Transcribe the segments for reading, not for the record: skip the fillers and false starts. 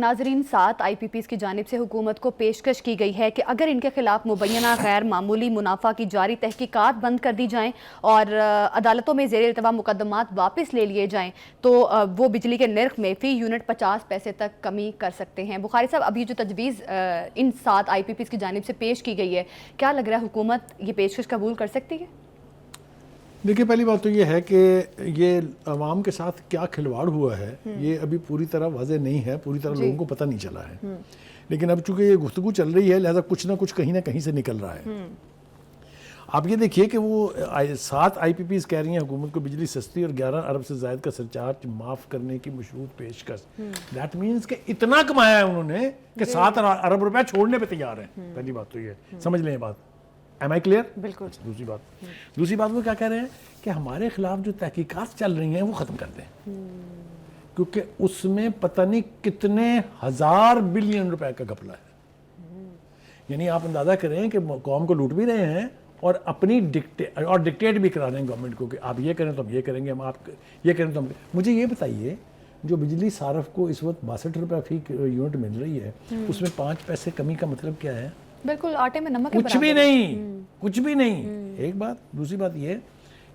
ناظرین 7 IPPs کی جانب سے حکومت کو پیشکش کی گئی ہے کہ اگر ان کے خلاف مبینہ غیر معمولی منافع کی جاری تحقیقات بند کر دی جائیں اور عدالتوں میں زیر التوا مقدمات واپس لے لیے جائیں تو وہ بجلی کے نرخ میں فی یونٹ 50 پیسے تک کمی کر سکتے ہیں۔ بخاری صاحب، ابھی جو تجویز ان 7 IPPs کی جانب سے پیش کی گئی ہے، کیا لگ رہا ہے حکومت یہ پیشکش قبول کر سکتی ہے؟ دیکھیں، پہلی بات تو یہ ہے کہ یہ عوام کے ساتھ کیا کھلواڑ ہوا ہے یہ ابھی پوری طرح واضح نہیں ہے، پوری طرح لوگوں کو پتہ نہیں چلا ہے، لیکن اب چونکہ یہ گفتگو چل رہی ہے لہذا کچھ نہ کچھ کہیں نہ کہیں سے نکل رہا ہے۔ آپ یہ دیکھیے کہ وہ 7 IPPs کہہ رہی ہیں حکومت کو بجلی سستی اور 11 ارب سے زائد کا سرچارج معاف کرنے کی مشروط پیشکش۔ دیٹ مینس کہ اتنا کمایا ہے انہوں نے کہ 7 ارب روپے چھوڑنے پہ تیار ہیں۔ پہلی بات تو یہ سمجھ لیں یہ بات۔ ایم آئی کلیئر؟ بالکل۔ دوسری بات وہ کیا کہہ رہے ہیں کہ ہمارے خلاف جو تحقیقات چل رہی ہیں وہ ختم کر دیں، کیونکہ اس میں پتہ نہیں کتنے 1000 بلین روپے کا گھپلہ ہے۔ یعنی آپ اندازہ کریں کہ قوم کو لوٹ بھی رہے ہیں اور اپنی ڈکٹیٹ بھی کرا رہے ہیں گورنمنٹ کو کہ آپ یہ کریں تو ہم یہ کریں گے، ہم آپ یہ کریں تو ہم۔ مجھے یہ بتائیے، جو بجلی صارف کو اس وقت 62 روپے فی یونٹ مل رہی ہے، اس میں 5 پیسے کمی کا مطلب کیا ہے؟ بالکل، آٹے میں نمک کچھ بھی نہیں، کچھ بھی نہیں۔ ایک بات۔ دوسری بات یہ،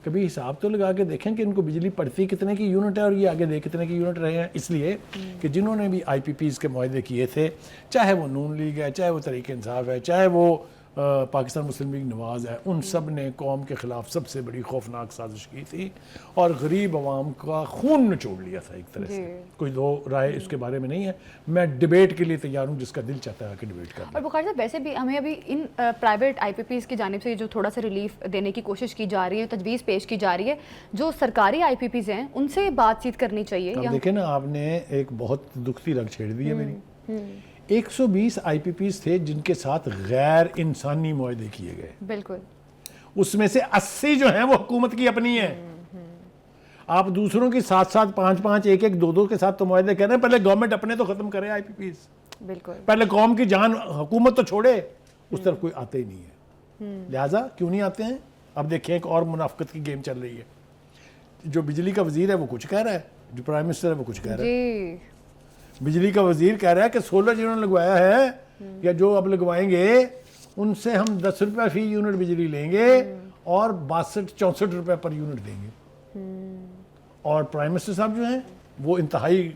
کبھی حساب تو لگا کے دیکھیں کہ ان کو بجلی پڑتی کتنے کی یونٹ ہے اور یہ آگے دے کتنے کی یونٹ رہے ہیں۔ اس لیے کہ جنہوں نے بھی IPPs کے معاہدے کیے تھے، چاہے وہ نون لیگ ہے، چاہے وہ تحریک انصاف ہے، چاہے وہ پاکستان مسلم لیگ نواز ہے، ان سب نے قوم کے خلاف سب سے بڑی خوفناک سازش کی تھی اور غریب عوام کا خون نچوڑ لیا تھا ایک طرح سے۔ کوئی دو رائے اس کے بارے میں نہیں ہے۔ میں ڈیبیٹ کے لیے تیار ہوں، جس کا دل چاہتا ہے کہ ڈیبیٹ کر لیں۔ اور بخاری صاحب، ویسے بھی ہمیں ابھی ان پرائیویٹ IPPs کی جانب سے جو تھوڑا سا ریلیف دینے کی کوشش کی جا رہی ہے، تجویز پیش کی جا رہی ہے، جو سرکاری IPPs ہیں ان سے بات چیت کرنی چاہیے۔ اب دیکھیں نا، آپ نے ایک بہت دکھتی رگ چھیڑ دی ہے میری۔ 120 IPPs تھے جن کے ساتھ غیر انسانی معاہدے کیے گئے، بالکل، اس میں سے 80 جو ہیں وہ حکومت کی اپنی ہیں۔ آپ دوسروں کی 7-7 5-5 1-1 2-2 کے ساتھ تو معاہدے کر رہے ہیں، پہلے گورنمنٹ اپنے تو ختم کرے IPPs، بالکل، پہلے قوم کی جان حکومت تو چھوڑے۔ اس طرف کوئی آتے ہی نہیں ہے، لہٰذا کیوں نہیں آتے ہیں؟ اب دیکھیں ایک اور منافقت کی گیم چل رہی ہے۔ جو بجلی کا وزیر ہے وہ کچھ کہہ رہا ہے، جو پرائم منسٹر ہے وہ کچھ کہہ رہا ہے۔ بجلی کا وزیر کہہ رہا ہے کہ سولر جنہوں نے لگوایا ہے یا جو اب لگوائیں گے ان سے ہم 10 روپے فی یونٹ بجلی لیں گے اور 62-64 روپے پر یونٹ دیں گے۔ اور پرائم منسٹر صاحب جو ہیں وہ انتہائی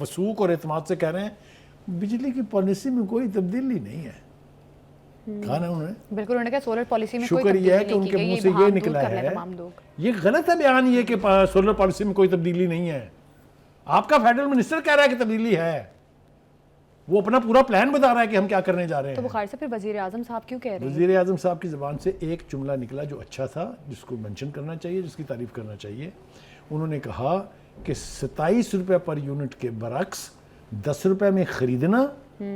وثوق اور اعتماد سے کہہ رہے ہیں بجلی کی پالیسی میں کوئی تبدیلی نہیں ہے۔ کہا نا انہوں نے، بالکل، انہوں نے کہا سولر پالیسی میں کوئی شکر یہ ہے کہ تبدیلی ان کے نہیں منہ کی سے گئی، یہ نکلا ہے۔ یہ غلط ہے بیان یہ کہ سولر پالیسی میں کوئی تبدیلی نہیں ہے۔ آپ کا فیڈرل منسٹر کہہ رہا ہے کہ تبدیلی ہے، وہ اپنا پورا پلان بتا رہا ہے کہ ہم کیا کرنے جا رہے ہیں۔ تو بخاری سے پھر وزیر اعظم صاحب کیوں کہہ رہے ہیں؟ وزیر اعظم صاحب کی زبان سے ایک جملہ نکلا جو اچھا تھا، جس کو منشن کرنا چاہیے، جس کی تعریف کرنا چاہیے۔ انہوں نے کہا کہ 27 روپے پر یونٹ کے برعکس 10 روپے میں خریدنا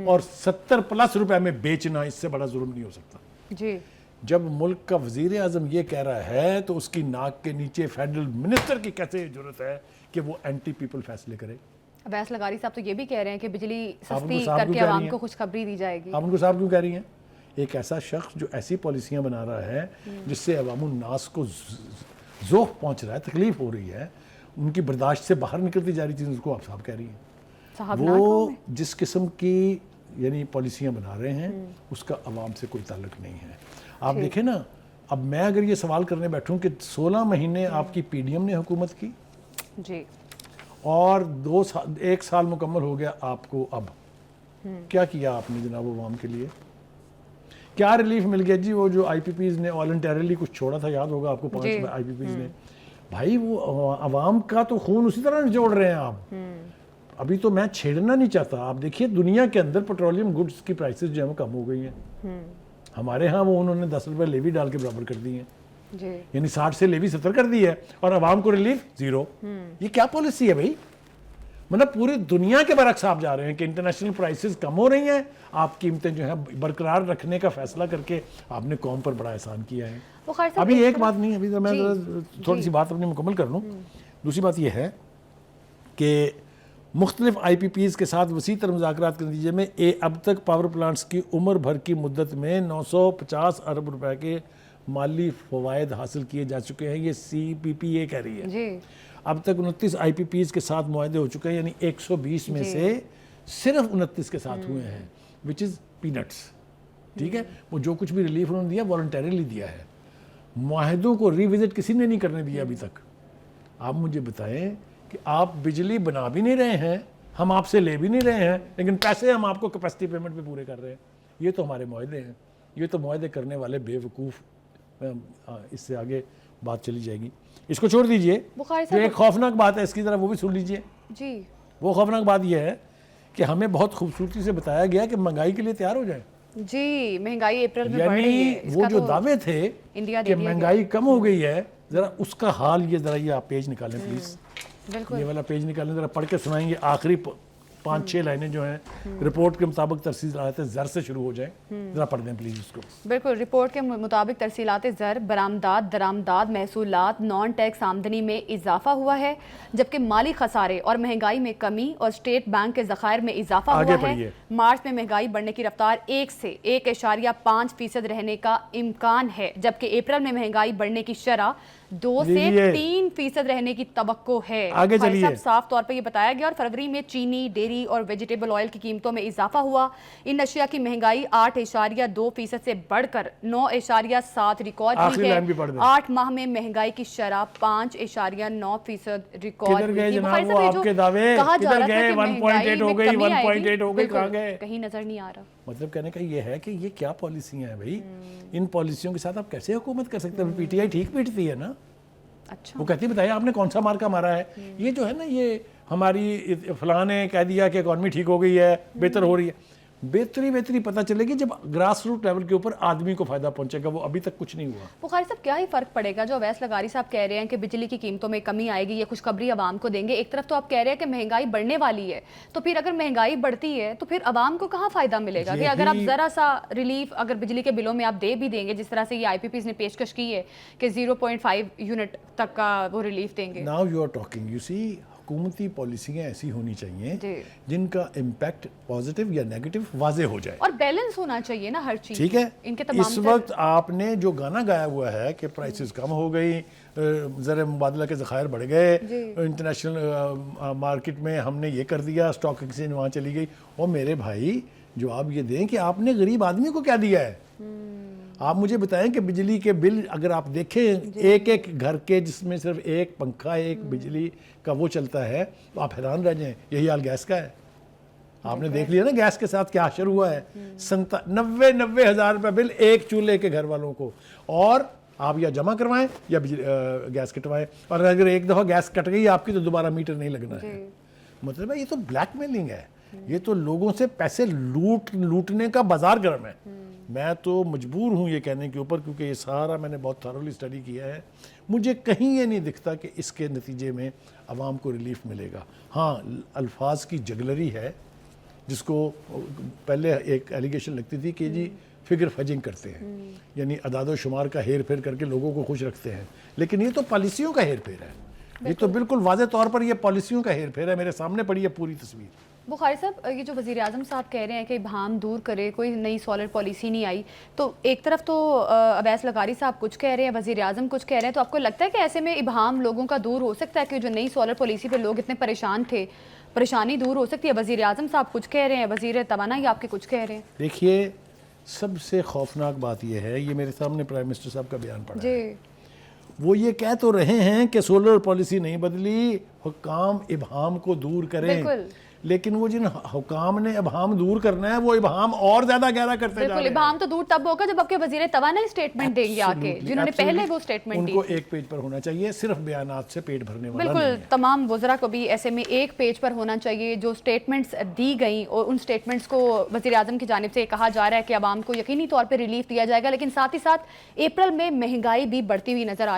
اور 70+ روپے میں بیچنا، اس سے بڑا ظلم نہیں ہو سکتا۔ جی، جب ملک کا وزیر اعظم یہ کہہ رہا ہے تو اس کی ناک کے نیچے فیڈرل منسٹر کی کیسے ضرورت ہے کہ وہ اینٹی پیپل فیصلے کرے؟ اویس لغاری صاحب تو یہ بھی کہہ رہے ہیں کہ بجلی آپ ان کو سستی صاحب کر کیوں کے کہہ رہی عوام ہیں؟ کو خوشخبری دی جائے گی۔ آپ ان کو صاحب کیوں کہہ رہی ہیں؟ ایک ایسا شخص جو ایسی پالیسیاں بنا رہا ہے جس سے عوام الناس کو ذوق پہنچ رہا ہے، تکلیف ہو رہی ہے، ان کی برداشت سے باہر نکلتی جا رہی چیز، اس کو آپ صاحب کہہ رہی ہیں۔ وہ جس قسم کی یعنی پالیسیاں بنا رہے ہیں اس کا عوام سے کوئی تعلق نہیں ہے۔ آپ دیکھیں نا، اب میں اگر یہ سوال کرنے بیٹھوں کہ 16 مہینے آپ کی PDM نے حکومت کی، جی، اور 1 سال مکمل ہو گیا آپ کو، اب کیا کیا آپ نے جناب عوام کے لیے؟ کیا ریلیف مل گیا؟ جی وہ جو IPPs نے والنٹیرلی کچھ چھوڑا تھا، یاد ہوگا آپ کو، 5 IPPs نے، بھائی وہ عوام کا تو خون اسی طرح نچوڑ رہے ہیں آپ۔ ابھی تو میں چھیڑنا نہیں چاہتا، آپ دیکھیے دنیا کے اندر پیٹرولیم گڈز کی پرائسز جو ہیں کم ہو گئی ہیں۔ ہمارے ہاں وہ انہوں نے 10 روپے لیوی ڈال کے برابر کر دی ہیں، یعنی 60 سے لیوی 70 کر دی ہے اور عوام کو ریلیف 0۔ یہ کیا پالیسی ہے بھائی؟ مطلب پوری دنیا کے برعکس آپ جا رہے ہیں کہ انٹرنیشنل پرائسز کم ہو رہی ہیں، آپ قیمتیں جو ہیں برقرار رکھنے کا فیصلہ کر کے آپ نے قوم پر بڑا احسان کیا ہے۔ ابھی ایک بات نہیں، ابھی میں تھوڑی سی بات اپنی مکمل کر لوں۔ دوسری بات یہ ہے کہ مختلف IPPs کے ساتھ وسیع تر مذاکرات کے نتیجے میں اب تک پاور پلانٹس کی عمر بھر کی مدت میں 950 ارب روپے کے مالی فوائد حاصل کیے جا چکے ہیں، یہ CPPA کہہ رہی ہے۔ اب تک 29 IPPs کے ساتھ معاہدے ہو چکے ہیں، یعنی 120 میں سے صرف 29 کے ساتھ ہوئے ہیں وچ از پینٹس. ٹھیک ہے, وہ جو کچھ بھی ریلیف انہوں نے دیا والنٹیرلی دیا ہے. معاہدوں کو ری وزٹ کسی نے نہیں کرنے دیا ابھی تک. آپ مجھے بتائیں کہ آپ بجلی بنا بھی نہیں رہے ہیں, ہم آپ سے لے بھی نہیں رہے ہیں, لیکن پیسے ہم آپ کو کیپیسٹی پیمنٹ پہ پورے کر رہے ہیں. یہ تو ہمارے معاہدے ہیں. یہ تو معاہدے کرنے والے بے وقوف. اس سے آگے بات چلی جائے گی, اس کو چھوڑ دیجئے. جو ایک خوفناک بات ہے اس کی طرح وہ بھی سن لیجئے. جی, وہ خوفناک بات یہ ہے کہ ہمیں بہت خوبصورتی سے بتایا گیا کہ مہنگائی کے لیے تیار ہو جائیں. جی, مہنگائی اپریل میں بڑھ رہی ہے. وہ جو دعوے تھے کہ مہنگائی کم ہو گئی ہے, ذرا اس کا حال یہ, ذرا یہ آپ پیج نکالیں پلیز. یہ والا پیج نکالیں, ذرا پڑھ کے سنائیں گے. آخری 5-6 لائنیں جو ہیں رپورٹ کے مطابق ترسیلات زر سے شروع ہو جائیں. ذرا پڑھ دیں پلیز اس کو. بالکل. رپورٹ کے مطابق ترسیلات زر, برآمدات, درآمدات, محصولات, نان ٹیکس آمدنی میں اضافہ ہوا ہے, جبکہ مالی خسارے اور مہنگائی میں کمی اور اسٹیٹ بینک کے ذخائر میں اضافہ ہوا ہے. مارچ میں مہنگائی بڑھنے کی رفتار 1 سے 1.5% رہنے کا امکان ہے, جبکہ اپریل میں مہنگائی بڑھنے کی شرح 2 سے 3% رہنے کی توقع ہے. آگے چلیے. صاف طور پہ یہ بتایا گیا. اور فروری میں چینی, ڈیری اور ویجیٹیبل آئل کی قیمتوں میں اضافہ ہوا. ان اشیاء کی مہنگائی 8.2% سے بڑھ کر 9.7 ریکارڈ ہوئی ہے. 8 ماہ میں مہنگائی کی شرح 5.9% ریکارڈ ہوئی ہے. کہا جا رہا تھا کہ مہنگائی میں کمی آئے گی, کہیں نظر نہیں آ رہا. مطلب کہنے کا یہ ہے کہ یہ کیا پالیسیاں ہیں بھائی. ان پالیسیوں کے ساتھ آپ کیسے حکومت کر سکتے ہیں؟ پی ٹی آئی ٹھیک پیٹتی ہے نا. اچھا, وہ کہتی بتائیے آپ نے کون سا مارکا مارا ہے. یہ جو ہے نا, یہ ہماری فلاں نے کہہ دیا کہ اکانومی ٹھیک ہو گئی ہے, بہتر ہو رہی ہے. بہتری پتہ چلے گی جب گراس روٹ لیول کے اوپر آدمی کو فائدہ پہنچے گا. وہ ابھی تک کچھ نہیں ہوا. بخاری صاحب, کیا ہی فرق پڑے گا جو اویس لغاری صاحب کہہ رہے ہیں کہ بجلی کی قیمتوں میں کمی آئے گی, یہ خوشخبری عوام کو دیں گے. ایک طرف تو آپ کہہ رہے ہیں کہ مہنگائی بڑھنے والی ہے, تو پھر اگر مہنگائی بڑھتی ہے تو پھر عوام کو کہاں فائدہ ملے گا؟ کہ اگر آپ ذرا سا ریلیف اگر بجلی کے بلوں میں آپ دے بھی دیں گے, جس طرح سے یہ IPPs نے پیشکش کی ہے کہ 0.5 یونٹ تک کا وہ ریلیف دیں گے. Now you are talking, you see, حکومتی پالیسیاں ایسی ہونی چاہیے جن کا امپیکٹ پوزیٹیو یا نیگیٹو واضح ہو جائے, اور بیلنس ہونا چاہیے نا ہر چیز. ٹھیک ہے. اس وقت آپ نے جو گانا گایا ہوا ہے کہ پرائسز کم ہو گئی, زر مبادلہ کے ذخائر بڑھ گئے, انٹرنیشنل مارکیٹ میں ہم نے یہ کر دیا, اسٹاک ایکسچینج وہاں چلی گئی. اور میرے بھائی جواب یہ دیں کہ آپ نے غریب آدمی کو کیا دیا ہے. آپ مجھے بتائیں کہ بجلی کے بل اگر آپ دیکھیں ایک گھر کے جس میں صرف ایک پنکھا, ایک بجلی کا وہ چلتا ہے, تو آپ حیران رہ جائیں. یہی حال گیس کا ہے. آپ نے دیکھ لیا نا گیس کے ساتھ کیا حشر ہوا ہے. 90 ہزار روپے بل ایک چولہے کے گھر والوں کو, اور آپ یا جمع کروائیں یا گیس کٹوائیں. اور اگر ایک دفعہ گیس کٹ گئی آپ کی تو دوبارہ میٹر نہیں لگنا ہے. مطلب ہے یہ تو بلیک میلنگ ہے. یہ تو لوگوں سے پیسے لوٹنے کا بازار گرم ہے. میں تو مجبور ہوں یہ کہنے کے اوپر, کیونکہ یہ سارا میں نے بہت تھارلی اسٹڈی کیا ہے. مجھے کہیں یہ نہیں دکھتا کہ اس کے نتیجے میں عوام کو ریلیف ملے گا. ہاں, الفاظ کی جگلری ہے, جس کو پہلے ایک ایلیگیشن لگتی تھی کہ جی فگر فجنگ کرتے ہیں, یعنی اعداد و شمار کا ہیر پھیر کر کے لوگوں کو خوش رکھتے ہیں. لیکن یہ تو پالیسیوں کا ہیر پھیر ہے. یہ تو بالکل واضح طور پر یہ پالیسیوں کا ہیر پھیر ہے. میرے سامنے پڑی ہے پوری تصویر. بخاری صاحب, یہ جو وزیر اعظم صاحب کہہ رہے ہیں کہ ابہام دور کرے, کوئی نئی سولر پالیسی نہیں آئی, تو ایک طرف تو اویس لغاری صاحب کچھ کہہ رہے ہیں, وزیر اعظم کچھ کہہ رہے ہیں, تو آپ کو لگتا ہے کہ ایسے میں ابہام لوگوں کا دور ہو سکتا ہے کہ جو نئی سولر پالیسی پہ لوگ اتنے پریشان تھے, پریشانی دور ہو سکتی ہے؟ وزیر اعظم صاحب کچھ کہہ رہے ہیں, وزیر توانائی آپ کے کچھ کہہ رہے ہیں. دیکھیے, سب سے خوفناک بات یہ ہے, یہ میرے سامنے پرائم منسٹر صاحب کا بیان پڑا ہے. وہ یہ کہہ تو رہے ہیں کہ سولر پالیسی نہیں بدلی, حکام ابہام کو دور کریں. لیکن وہ جن حکام نے ابہام دور کرنا ہے وہ ابہام اور زیادہ گہرا کرتے جا رہے ہیں. بالکل, ابہام تو دور تب ہوگا جب آپ کے وزیر توانائی اسٹیٹمنٹ دیں گے آ کے, جنہوں نے پہلے وہ اسٹیٹمنٹ دی. ان کو ایک پیج پر ہونا چاہیے, صرف بیانات سے پیٹ بھرنے والا نہیں ہے. بالکل, تمام وزراء کو بھی ایسے میں ایک پیج پر ہونا چاہیے. جو اسٹیٹمنٹس دی گئیں اور ان اسٹیٹمنٹس کو وزیر اعظم کی جانب سے کہا جا رہا ہے کہ عوام کو یقینی طور پہ ریلیف دیا جائے گا, لیکن ساتھ ہی ساتھ اپریل میں مہنگائی بھی بڑھتی ہوئی نظر آ رہی ہے.